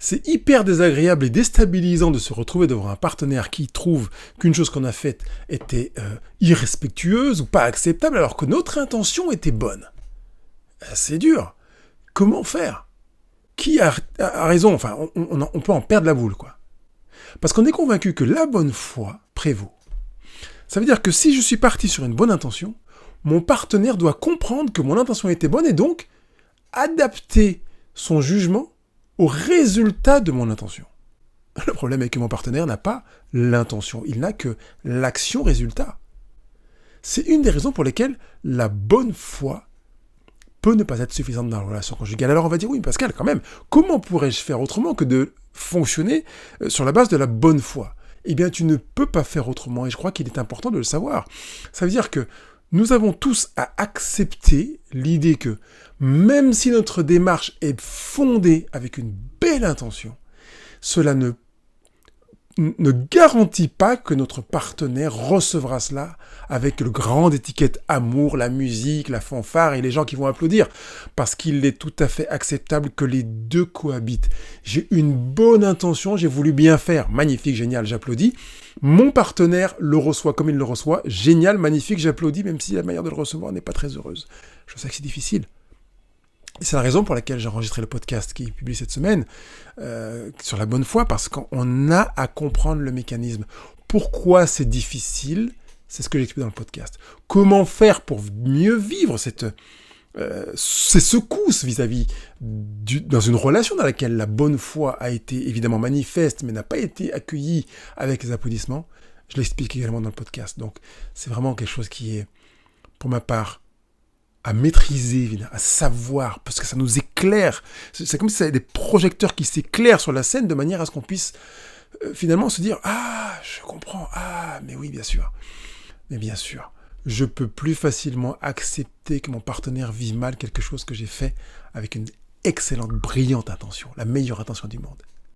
C'est hyper désagréable et déstabilisant de se retrouver devant un partenaire qui trouve qu'une chose qu'on a faite était irrespectueuse ou pas acceptable alors que notre intention était bonne. C'est dur. Comment faire ? Qui a raison ? Enfin, on peut en perdre la boule, quoi. Parce qu'on est convaincu que la bonne foi prévaut. Ça veut dire que si je suis parti sur une bonne intention, mon partenaire doit comprendre que mon intention était bonne et donc adapter son jugement au résultat de mon intention. Le problème est que mon partenaire n'a pas l'intention, il n'a que l'action-résultat. C'est une des raisons pour lesquelles la bonne foi peut ne pas être suffisante dans la relation conjugale. Alors on va dire, oui, Pascal, quand même, comment pourrais-je faire autrement que de fonctionner sur la base de la bonne foi ? Eh bien, tu ne peux pas faire autrement, et je crois qu'il est important de le savoir. Ça veut dire que nous avons tous à accepter l'idée que, même si notre démarche est fondée avec une belle intention, cela ne garantit pas que notre partenaire recevra cela avec le grand étiquette amour, la musique, la fanfare et les gens qui vont applaudir. Parce qu'il est tout à fait acceptable que les deux cohabitent. J'ai une bonne intention, j'ai voulu bien faire. Magnifique, génial, j'applaudis. Mon partenaire le reçoit comme il le reçoit. Génial, magnifique, j'applaudis, même si la manière de le recevoir n'est pas très heureuse. Je sais que c'est difficile. Et c'est la raison pour laquelle j'ai enregistré le podcast qui est publié cette semaine sur la bonne foi, parce qu'on a à comprendre le mécanisme. Pourquoi c'est difficile ? C'est ce que j'explique dans le podcast. Comment faire pour mieux vivre ces secousses vis-à-vis dans une relation dans laquelle la bonne foi a été évidemment manifeste, mais n'a pas été accueillie avec les applaudissements. Je l'explique également dans le podcast. Donc, c'est vraiment quelque chose qui est, pour ma part, à maîtriser, à savoir, parce que ça nous éclaire. C'est comme si ça avait des projecteurs qui s'éclairent sur la scène de manière à ce qu'on puisse finalement se dire « Ah, je comprends, ah, mais oui, bien sûr. » Mais bien sûr, je peux plus facilement accepter que mon partenaire vive mal quelque chose que j'ai fait avec une excellente, brillante intention, la meilleure intention du monde.